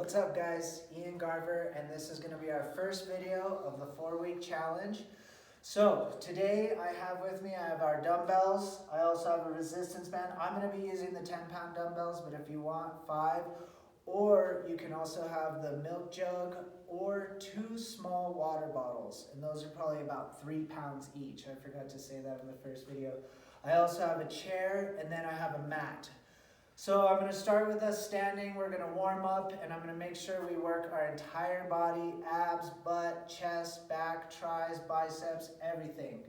What's up guys, Ian Garver, and this is going to be our first video of the 4-week challenge. So today I have our dumbbells. I also have a resistance band. I'm going to be using the 10-pound dumbbells, but if you want 5, or you can also have the milk jug or 2 small water bottles, and those are probably about 3 pounds each. I forgot to say that in the first video. I also have a chair, and then I have a mat. So I'm going to start with us standing. We're going to warm up, and I'm going to make sure we work our entire body, abs, butt, chest, back, tris, biceps, everything.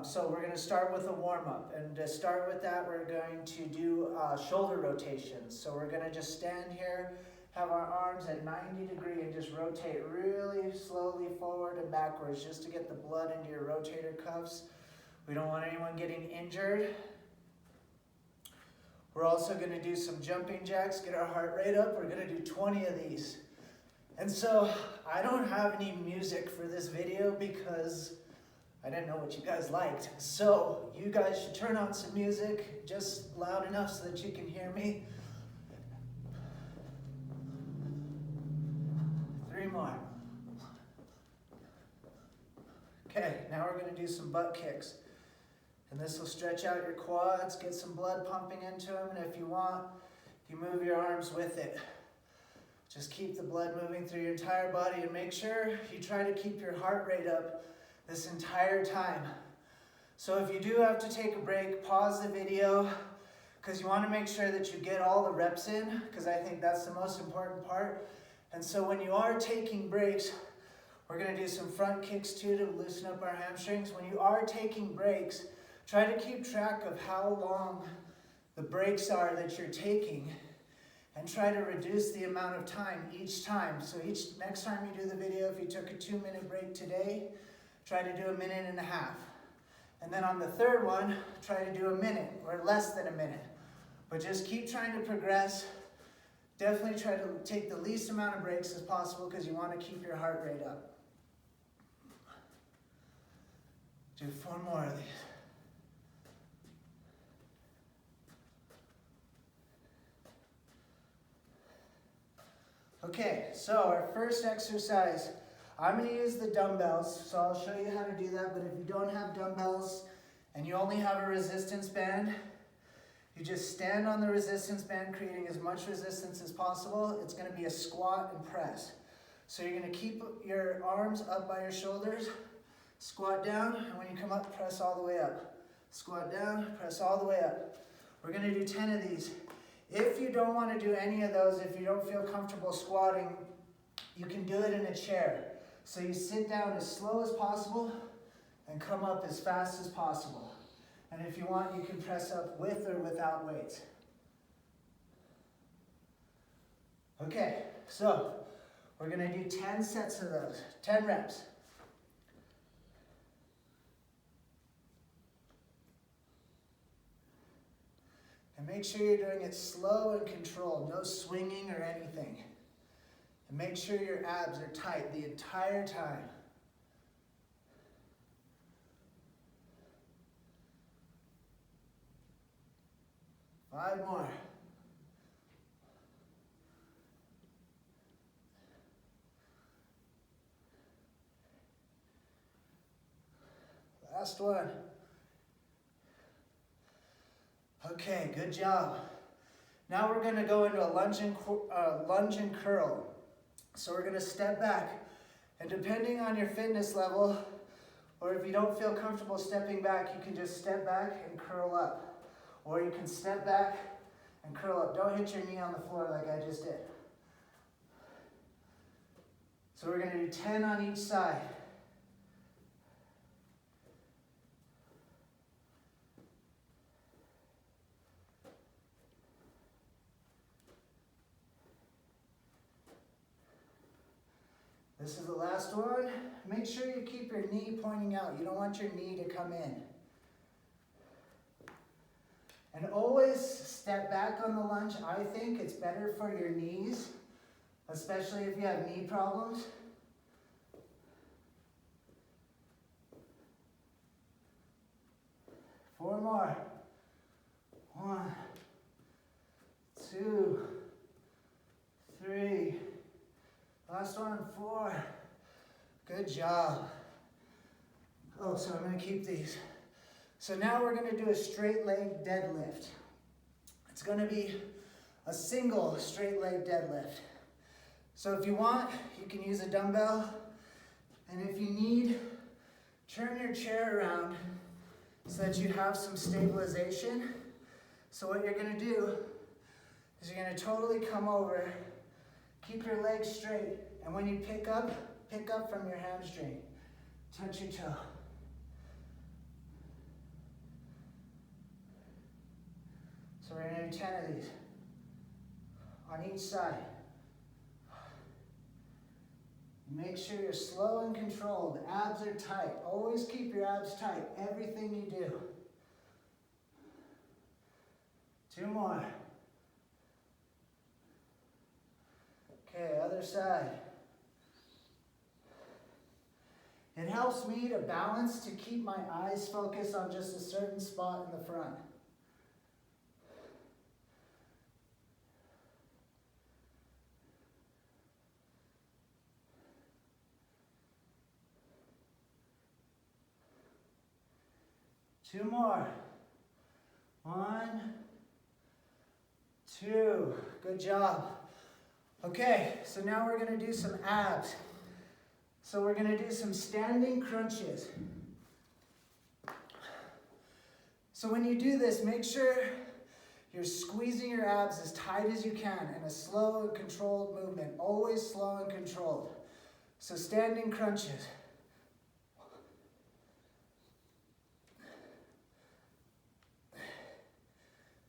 So we're going to start with a warm up, and to start with that, we're going to do shoulder rotations. So we're going to just stand here, have our arms at 90 degrees, and just rotate really slowly forward and backwards just to get the blood into your rotator cuffs. We don't want anyone getting injured. We're also going to do some jumping jacks, get our heart rate up. We're going to do 20 of these. And so I don't have any music for this video because I didn't know what you guys liked. So you guys should turn on some music, just loud enough so that you can hear me. 3 more. Okay, now we're going to do some butt kicks. And this will stretch out your quads, get some blood pumping into them, and if you want, you move your arms with it. Just keep the blood moving through your entire body, and make sure you try to keep your heart rate up this entire time. So if you do have to take a break, pause the video, because you want to make sure that you get all the reps in, because I think that's the most important part. And so when you are taking breaks, we're going to do some front kicks too to loosen up our hamstrings. When you are taking breaks, try to keep track of how long the breaks are that you're taking, and try to reduce the amount of time each time. So next time you do the video, if you took a 2-minute break today, try to do 1.5 minutes. And then on the third one, try to do 1 minute or less than 1 minute. But just keep trying to progress. Definitely try to take the least amount of breaks as possible because you want to keep your heart rate up. Do 4 more of these. Okay, so our first exercise, I'm going to use the dumbbells, so I'll show you how to do that, but if you don't have dumbbells and you only have a resistance band, you just stand on the resistance band, creating as much resistance as possible. It's going to be a squat and press. So you're going to keep your arms up by your shoulders, squat down, and when you come up, press all the way up. Squat down, press all the way up. We're going to do 10 of these. If you don't want to do any of those, if you don't feel comfortable squatting, you can do it in a chair. So you sit down as slow as possible and come up as fast as possible. And if you want, you can press up with or without weights. Okay, so we're going to do 10 sets of those, 10 reps. And make sure you're doing it slow and controlled, no swinging or anything. And make sure your abs are tight the entire time. Five more. Last one. Okay, good job. Now we're going to go into a lunge and curl. So we're going to step back, and depending on your fitness level, or if you don't feel comfortable stepping back, you can just step back and curl up. Or you can step back and curl up. Don't hit your knee on the floor like I just did. So we're going to do 10 on each side. This is the last one. Make sure you keep your knee pointing out. You don't want your knee to come in. And always step back on the lunge. I think it's better for your knees, especially if you have knee problems. Four more. 1, 2, 3, Last one, 4. Good job. Oh, so I'm gonna keep these. So now we're gonna do a straight leg deadlift. It's gonna be a single straight leg deadlift. So if you want, you can use a dumbbell. And if you need, turn your chair around so that you have some stabilization. So what you're gonna do is you're gonna totally come over, keep your legs straight, and when you pick up from your hamstring. Touch your toe. So we're gonna do 10 of these on each side. Make sure you're slow and controlled. Abs are tight. Always keep your abs tight, everything you do. 2 more. Okay, other side. It helps me to balance, to keep my eyes focused on just a certain spot in the front. Two more. 1, 2. Good job. Okay, so now we're gonna do some abs. So we're gonna do some standing crunches. So when you do this, make sure you're squeezing your abs as tight as you can in a slow and controlled movement. Always slow and controlled. So standing crunches.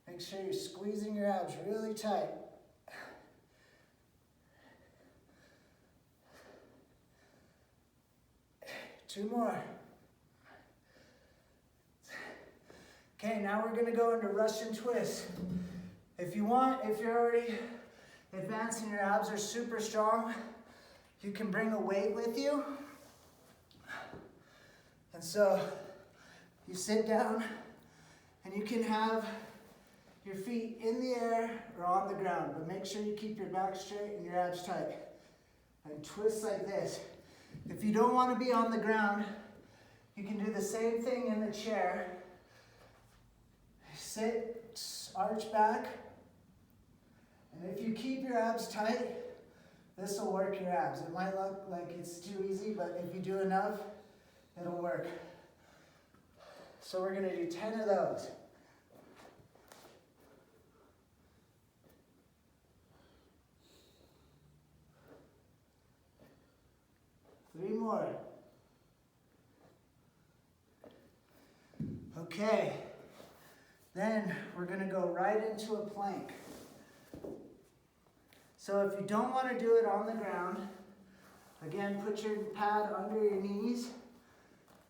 Make sure you're squeezing your abs really tight. Two more. Okay, now we're gonna go into Russian twist. If you want, if you're already advanced and your abs are super strong, you can bring a weight with you. And so you sit down and you can have your feet in the air or on the ground, but make sure you keep your back straight and your abs tight. And twist like this. If you don't want to be on the ground, you can do the same thing in the chair. Sit, arch back, and if you keep your abs tight, this will work your abs. It might look like it's too easy, but if you do enough, it'll work. So we're going to do 10 of those. Three more. Okay. Then we're going to go right into a plank. So if you don't want to do it on the ground, again, put your pad under your knees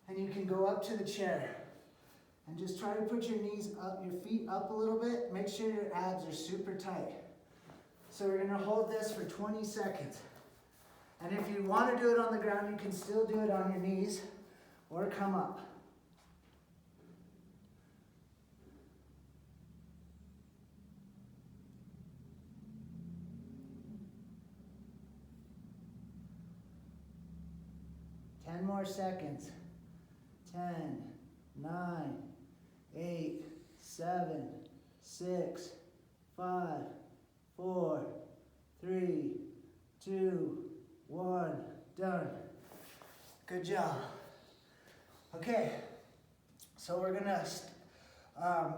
and you can go up to the chair. And just try to put your knees up, your feet up a little bit. Make sure your abs are super tight. So we're going to hold this for 20 seconds. And if you want to do it on the ground, you can still do it on your knees or come up. Ten more seconds. 10, 9, 8, 7, 6, 5, 4, 3, 2, 1, done. Good job. Okay, so we're gonna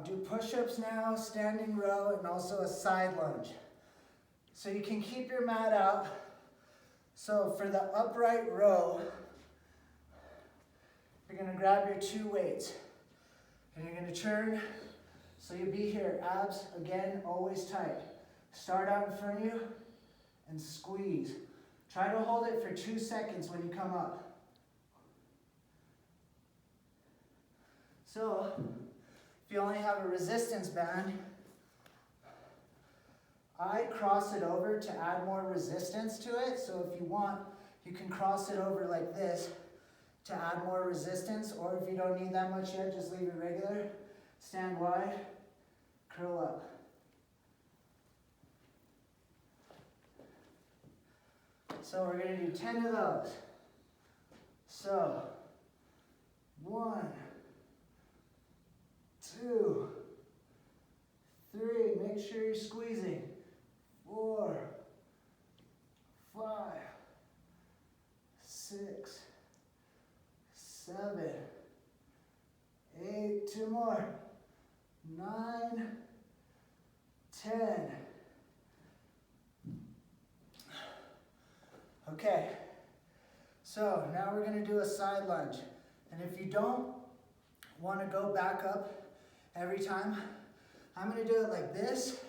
do push-ups now, standing row, and also a side lunge. So you can keep your mat out. So for the upright row, you're gonna grab your 2 weights, and you're gonna turn, so you'll be here, abs, again, always tight. Start out in front of you, and squeeze. Try to hold it for 2 seconds when you come up. So, if you only have a resistance band, I cross it over to add more resistance to it. So if you want, you can cross it over like this to add more resistance, or if you don't need that much yet, just leave it regular. Stand wide, curl up. So we're going to do 10 of those. So, 1, 2, 3, make sure you're squeezing. 4, 5, 6, 7, 8, 2 more, 9, 10. Okay, so now we're going to do a side lunge. And if you don't want to go back up every time, I'm going to do it like this.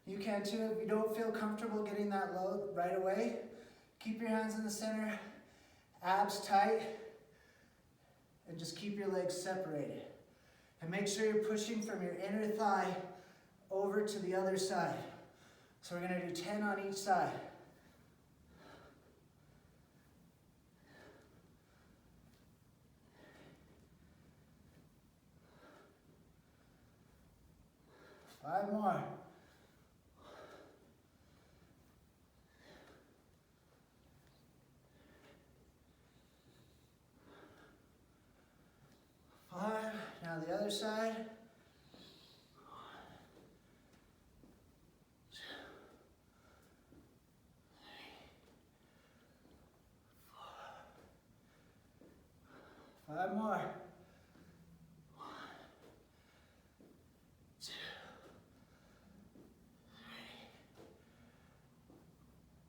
You can too if you don't feel comfortable getting that load right away. Keep your hands in the center, abs tight, and just keep your legs separated. And make sure you're pushing from your inner thigh over to the other side. So we're going to do 10 on each side. Five more. Five. Now the other side. 5 more. 1, 2, 3,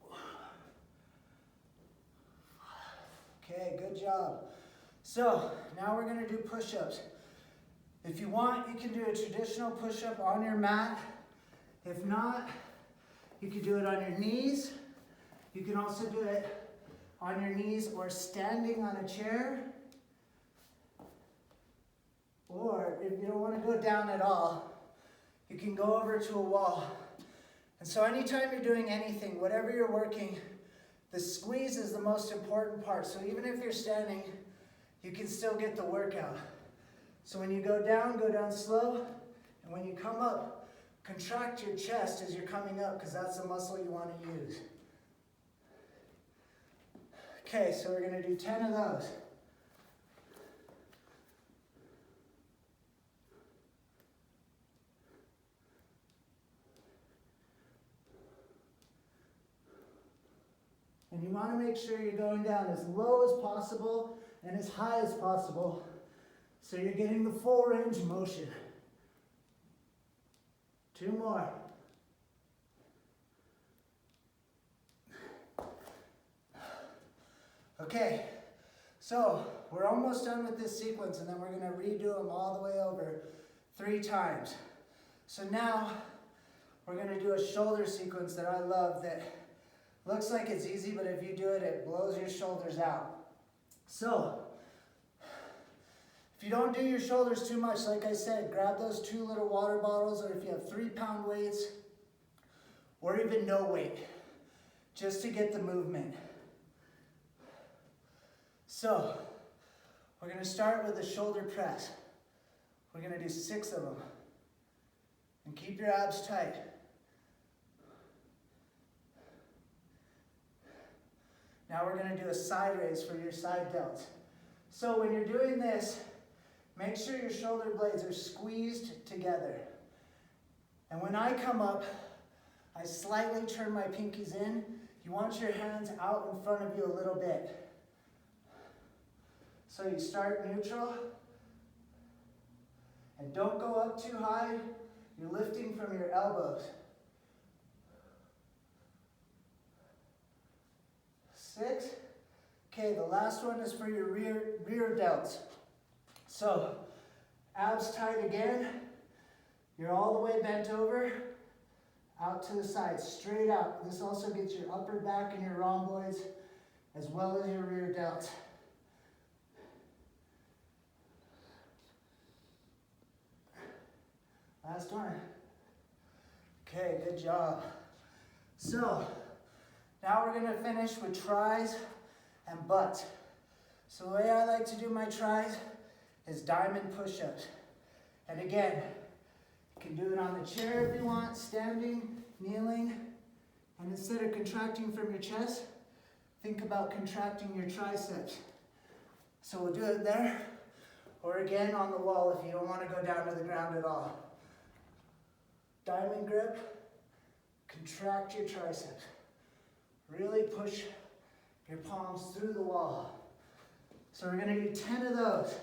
4, 5. Okay, good job. So now we're going to do push-ups. If you want, you can do a traditional push-up on your mat. If not, you can do it on your knees. You can also do it on your knees or standing on a chair. Or if you don't want to go down at all, you can go over to a wall. And so anytime you're doing anything, whatever you're working, the squeeze is the most important part. So even if you're standing, you can still get the workout. So when you go down slow. And when you come up, contract your chest as you're coming up because that's the muscle you want to use. Okay, so we're going to do 10 of those. And you want to make sure you're going down as low as possible and as high as possible so you're getting the full range of motion. 2 more. Okay, so we're almost done with this sequence and then we're going to redo them all the way over 3 times. So now we're going to do a shoulder sequence that I love that looks like it's easy, but if you do it, it blows your shoulders out. So, if you don't do your shoulders too much, like I said, grab those 2 little water bottles, or if you have 3-pound weights, or even no weight, just to get the movement. So, we're going to start with a shoulder press. We're going to do 6 of them. And keep your abs tight. Now we're going to do a side raise for your side delts. So when you're doing this, make sure your shoulder blades are squeezed together. And when I come up, I slightly turn my pinkies in. You want your hands out in front of you a little bit. So you start neutral. And don't go up too high. You're lifting from your elbows. 6. Okay, the last one is for your rear delts. So, abs tight again. You're all the way bent over, out to the side, straight out. This also gets your upper back and your rhomboids, as well as your rear delts. Last one. Okay, good job. So, now we're going to finish with tries and butts. So the way I like to do my tries is diamond push-ups. And again, you can do it on the chair if you want, standing, kneeling, and instead of contracting from your chest, think about contracting your triceps. So we'll do it there, or again on the wall if you don't want to go down to the ground at all. Diamond grip, contract your triceps. Really push your palms through the wall. So we're going to do 10 of those.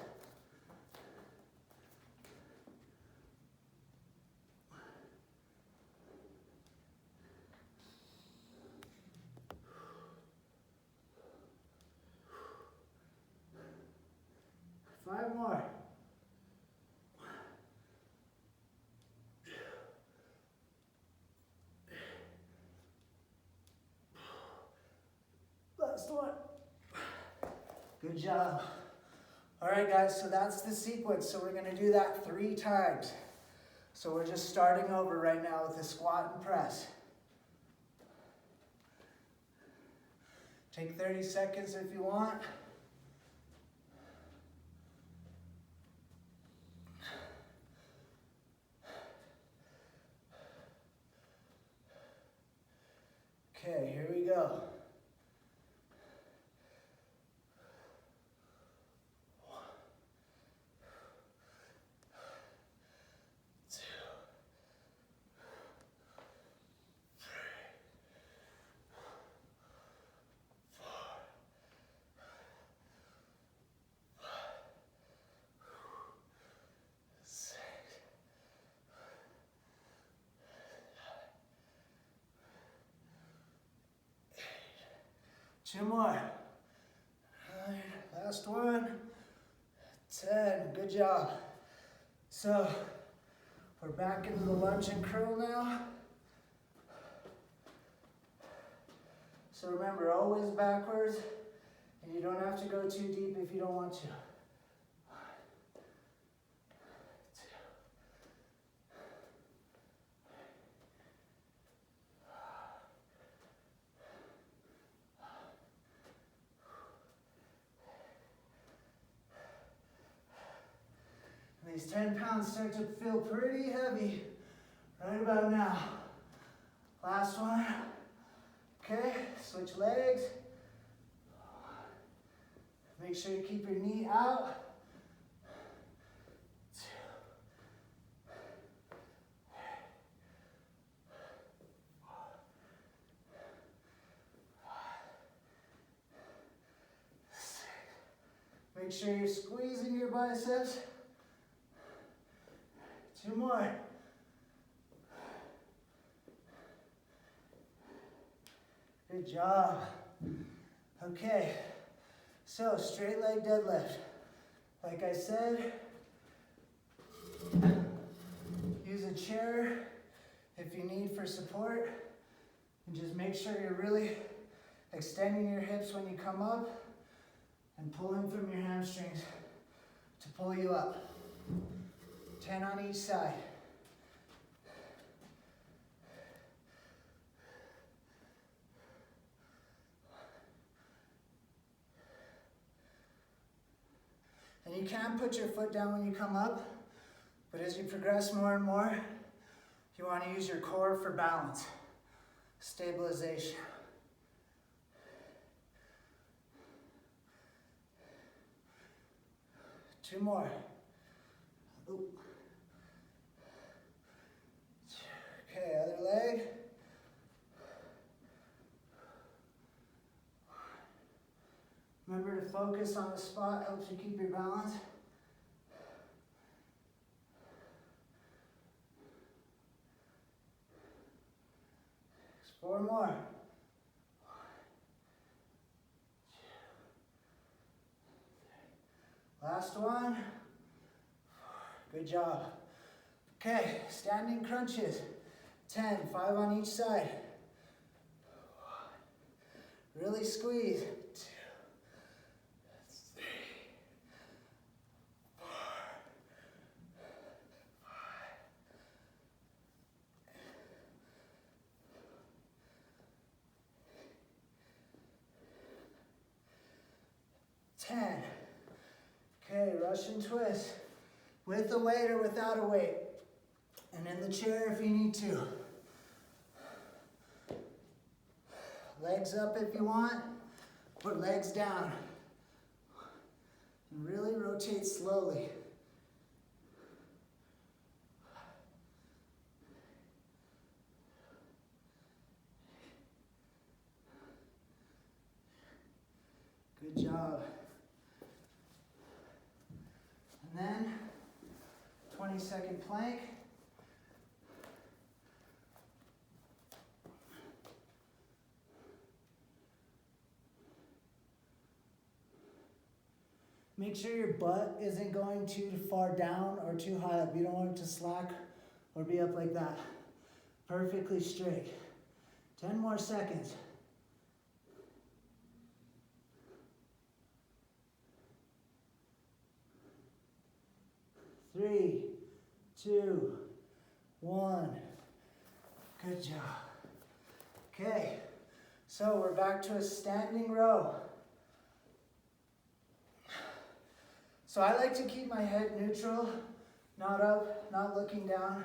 Five more. Last one. Good job. All right, guys, so that's the sequence. So we're going to do that 3 times. So we're just starting over right now with the squat and press. Take 30 seconds if you want. Okay, here we go. 1, 2, 3, 4, 5, 6, 2 more. 9, last one. 10, good job. So, we're back into the lunge and curl now. So remember, always backwards, and you don't have to go too deep if you don't want to. 1, 2. These 10 pounds start to feel pretty heavy right about now. Last one. Okay, switch legs. Make sure you keep your knee out. 2. Make sure you're squeezing your biceps. 2 more. Good job. Okay, so straight leg deadlift. Like I said, use a chair if you need for support. And just make sure you're really extending your hips when you come up and pulling from your hamstrings to pull you up. 10 on each side. And you can put your foot down when you come up, but as you progress more and more, you want to use your core for balance, stabilization. Two more. Ooh. Okay, other leg. Remember to focus on the spot, helps you keep your balance. 4 more. 1, 2, 3. Last one. 4. Good job. Okay, standing crunches. 10, 5 on each side. 1. Really squeeze. 2, 3, 4, 5. 10. Okay, Russian twist. With a weight or without a weight. And in the chair if you need to. Legs up if you want. or legs down. And really rotate slowly. Good job. And then 20-second plank. Make sure your butt isn't going too far down or too high up. You don't want it to slack or be up like that. Perfectly straight. 10 more seconds. 3, 2, 1. Good job. Okay, so we're back to a standing row. So I like to keep my head neutral, not up, not looking down,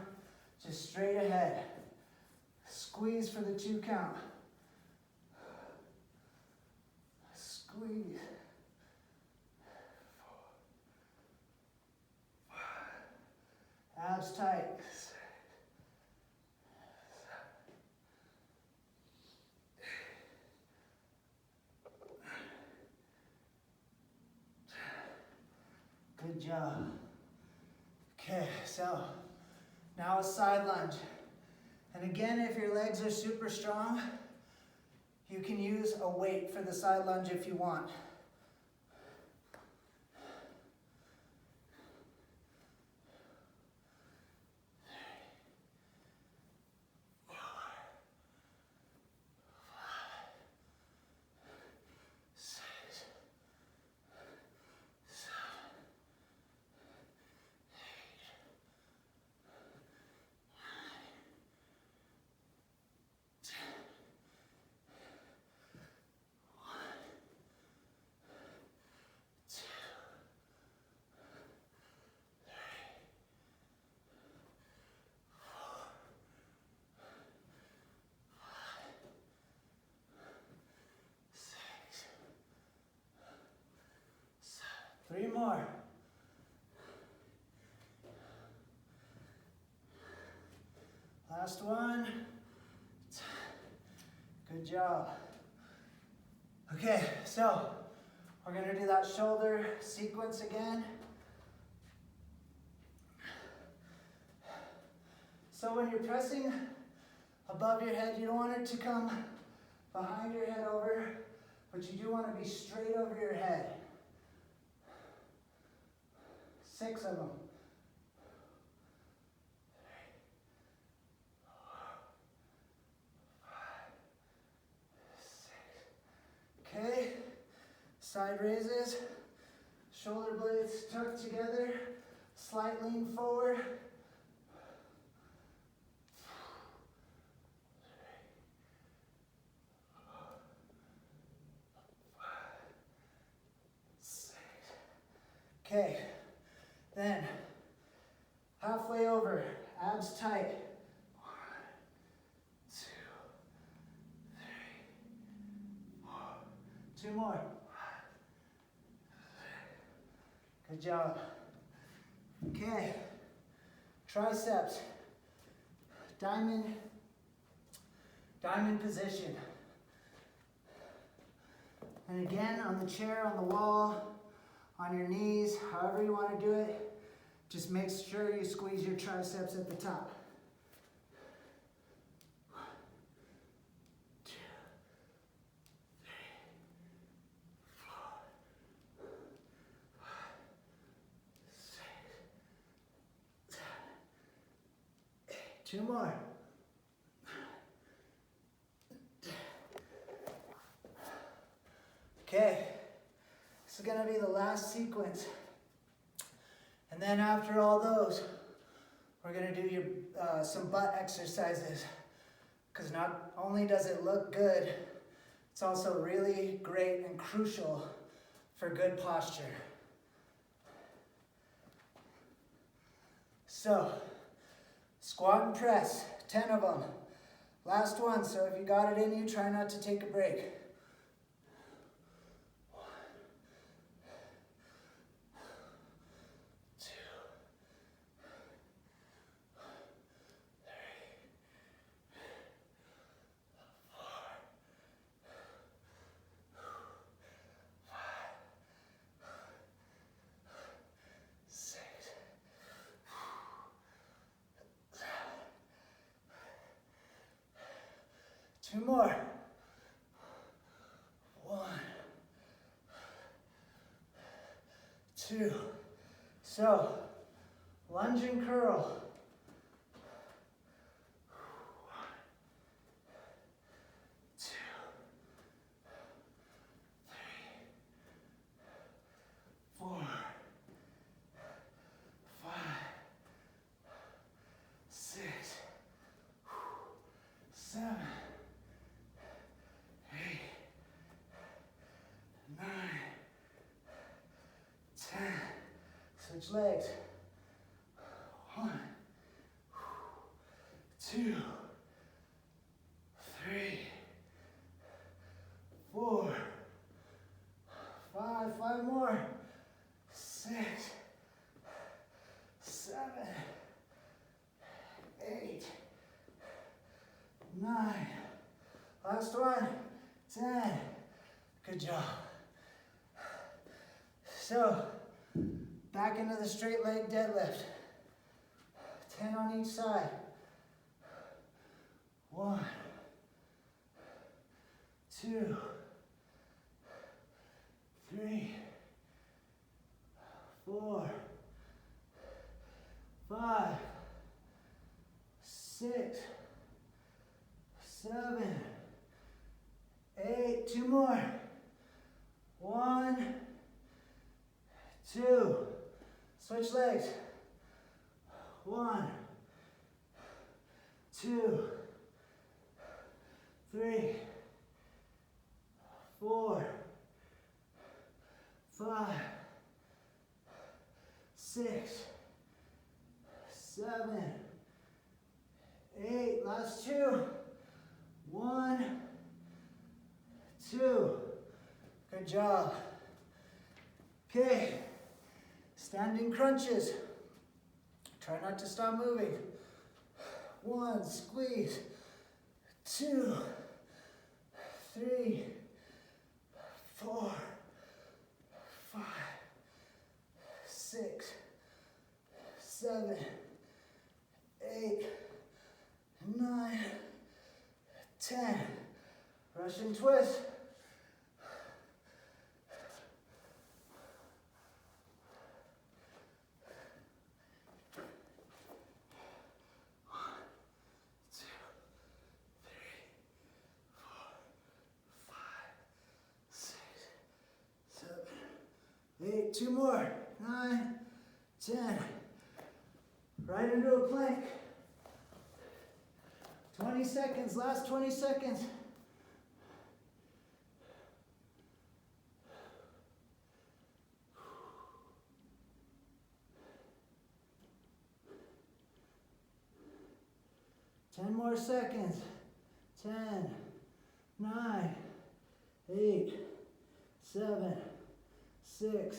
just straight ahead. Squeeze for the 2 count. Squeeze. 4, 5. Abs tight. 6, 7. Good job. Okay, so now a side lunge. And again, if your legs are super strong, you can use a weight for the side lunge if you want. Three more. Last one. Good job. Okay, so we're gonna do that shoulder sequence again. So when you're pressing above your head, you don't want it to come behind your head over, but you do want to be straight over your head. 6 of them. 3, 4, 5, 6. Okay, side raises, shoulder blades tucked together, slight lean forward. 6. Okay, then halfway over, abs tight. 1, 2, 3, 4. 2 more. Good job. Okay, triceps, diamond position. And again, on the chair, on the wall, on your knees, however you want to do it, just make sure you squeeze your triceps at the top. 1, 2, 3, 4, 5, 6, 7, 8. 2 more. Okay, this is going to be the last sequence. And then after all those, we're going to do some butt exercises. Because not only does it look good, it's also really great and crucial for good posture. So, squat and press, 10 of them. Last one, so if you got it in you, try not to take a break. 2 more. 1, 2. So, lunge and curl. 2, 3, 4, 5, 6, 7, 8, 9, 10. Switch legs. 1, 2, 3, 4, 5. 5 more. 6, 7, 8, 9. Last one. 10. Good job. So, back into the straight leg deadlift. 10 on each side. 1, 2, 3, 4, 5, 6, 7, 8. 2 more. 1, 2. Switch legs. 1, 2, 3, 4, 5, 6, 7, 8. Last 2. 1, 2. Good job. Okay, standing crunches. Try not to stop moving. 1, squeeze. 2, 3, 4, 5, 6, 7, 8, 9, 10. Russian twist. Eight, 2 more. 9, 10. Right into a plank. 20 seconds, last 20 seconds. Ten more seconds. 10, 9, 8, 7, 6,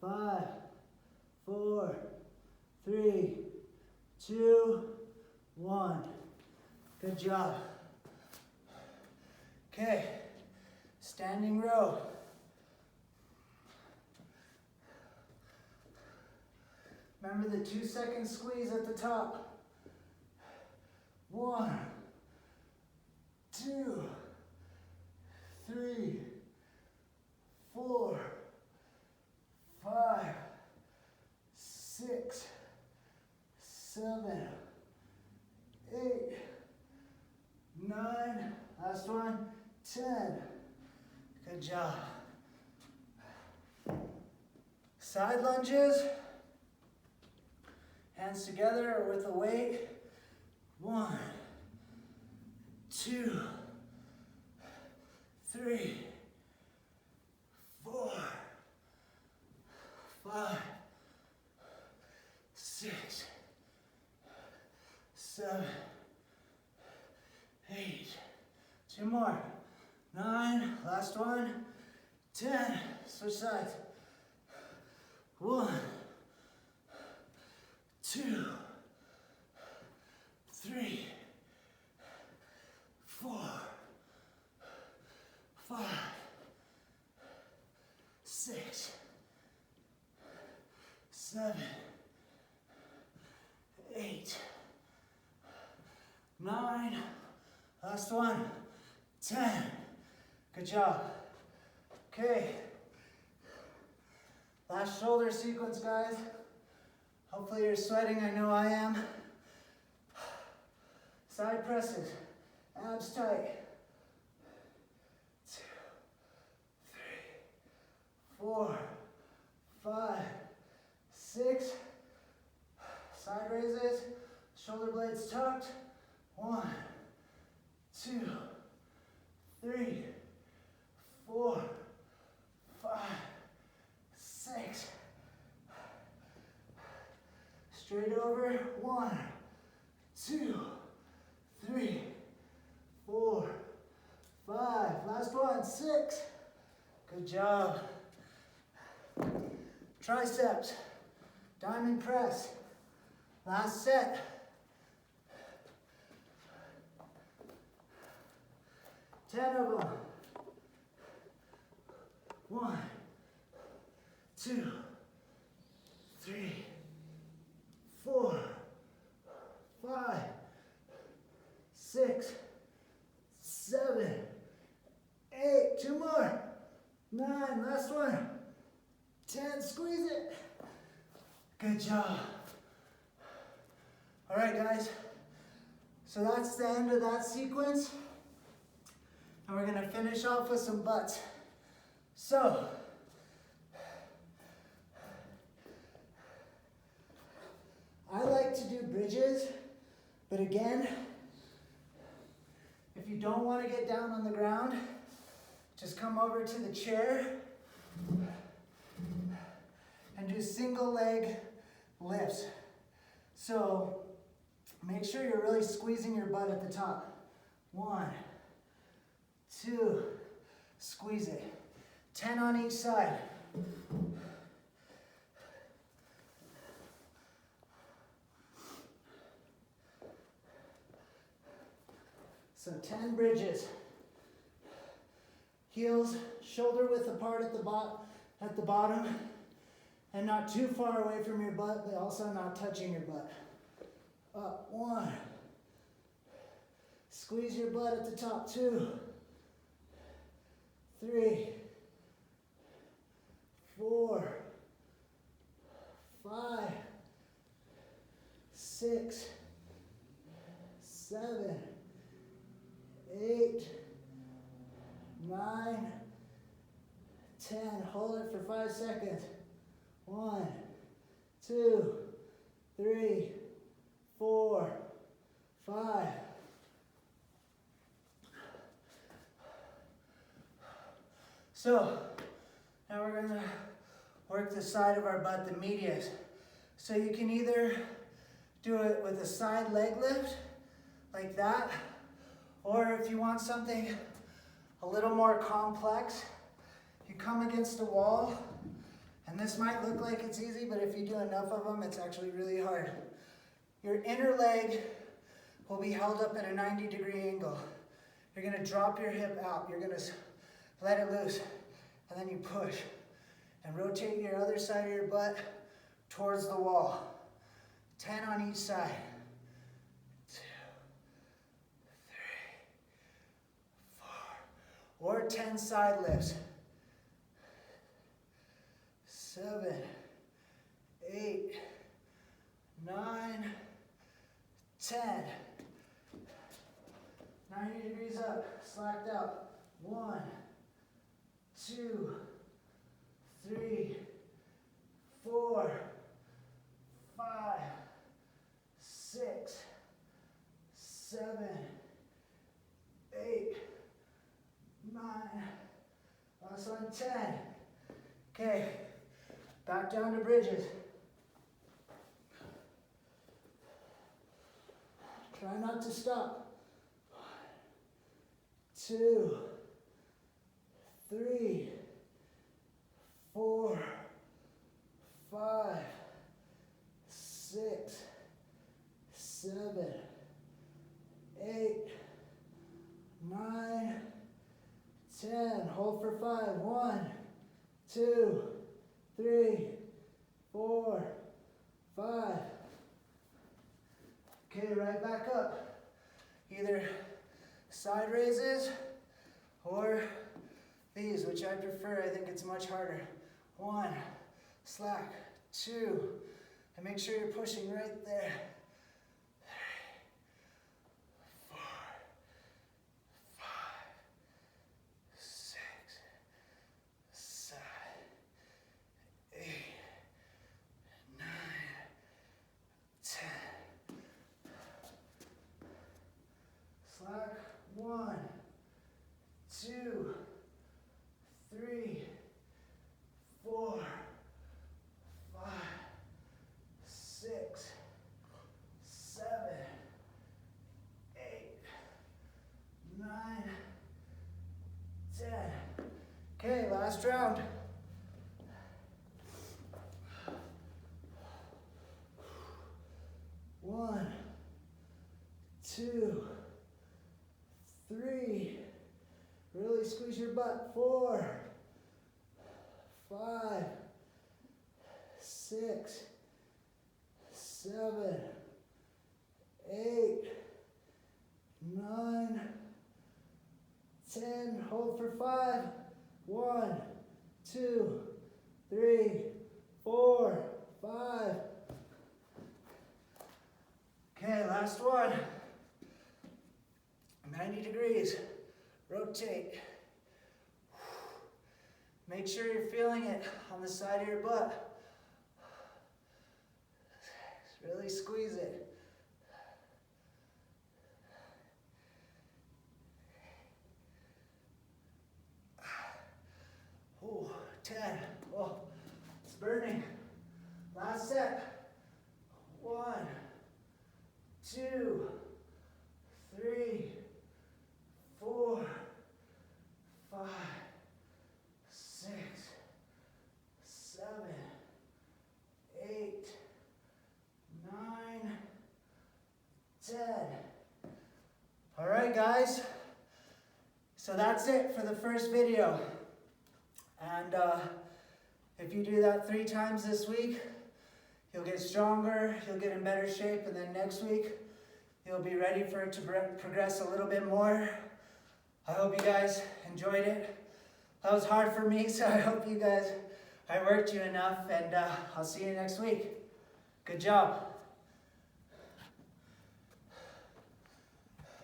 5, 4, 3, 2, 1. Good job. Okay, standing row. Remember the 2-second squeeze at the top. 1, 2, 3, 4, 5, 6, 7, 8, 9, last one, 10. Good job. Side lunges, hands together or with a weight. 1, 2, 3, 4, 5, 6, 7, 8. 2 more. 9, last one. 10. Switch sides. 1, 2, 3, 4, 5, 6, 7, 8, 9. Last one. 10. Good job. Okay. Last shoulder sequence, guys. Hopefully you're sweating. I know I am. Side presses. Abs tight. 2, 3, 4, 5, 6. Side raises. Shoulder blades tucked. 1, 2, 3, 4, 5, 6. Straight over. 1, 2, 3, 4, 5. Last one. 6. Good job. Triceps. Diamond press. Last set. Ten of them. 1, 2, 3, 4, 5, 6, 7, 8. 2 more. 9. Last one. 10. Squeeze it. Good job. All right, guys. So that's the end of that sequence. And we're gonna finish off with some butts. So, I like to do bridges, but again, if you don't want to get down on the ground, just come over to the chair and do single leg lifts. So, make sure you're really squeezing your butt at the top. 1, 2, squeeze it. 10 on each side. So 10 bridges. Heels shoulder width apart at the bottom, and not too far away from your butt, but also not touching your butt. Up. 1. Squeeze your butt at the top. 2, 3, 4, 5, 6, 7, 8, 9, 10. Hold it for 5 seconds. 1, 2, 3, 4, 5. So, now we're gonna work the side of our butt, the medius. So you can either do it with a side leg lift, like that, or if you want something a little more complex, you come against a wall, and this might look like it's easy, but if you do enough of them, it's actually really hard. Your inner leg will be held up at a 90-degree angle. You're gonna drop your hip out. You're gonna let it loose, and then you push. And rotate your other side of your butt towards the wall. 10 on each side. 2, 3, 4. Or 10 side lifts. 7, 8, 9, 10. 90 degrees up, slacked out. 1, 2, 3, 4, 5, 6, 7, 8, 9. Last one, 10. Okay, back down to bridges. Try not to stop. 2, 3, 4, 5, 6, 7, 8, 9, 10. Hold for 5. 1, 2, 3, 4, 5. Okay, right back up. Either side raises or these, which I prefer. I think it's much harder. 1, slack, 2, and make sure you're pushing right there. 3, 4, 5, 6, 7, 8, 9, 10. Slack. 1, 2, 3, 4, 5, 6, 7, 8, 9, 10. Okay, last round. One, 2, 3. Really squeeze your butt. 4, 5, 6, 7, 8, 9, 10. Hold for 5. 1, 2, 3, 4, 5. Okay, last one. 90 degrees. Rotate. Make sure you're feeling it on the side of your butt. Really squeeze it. Oh, 10. Oh, it's burning. Last set. 1, 2, 3, 4, 5, 6, 7, 8, 9, 10. All right, guys. So that's it for the first video. And if you do that 3 times this week, you'll get stronger, you'll get in better shape, and then next week, you'll be ready for it to progress a little bit more. I hope you guys enjoyed it. That was hard for me, so I hope I worked you enough, and I'll see you next week. Good job.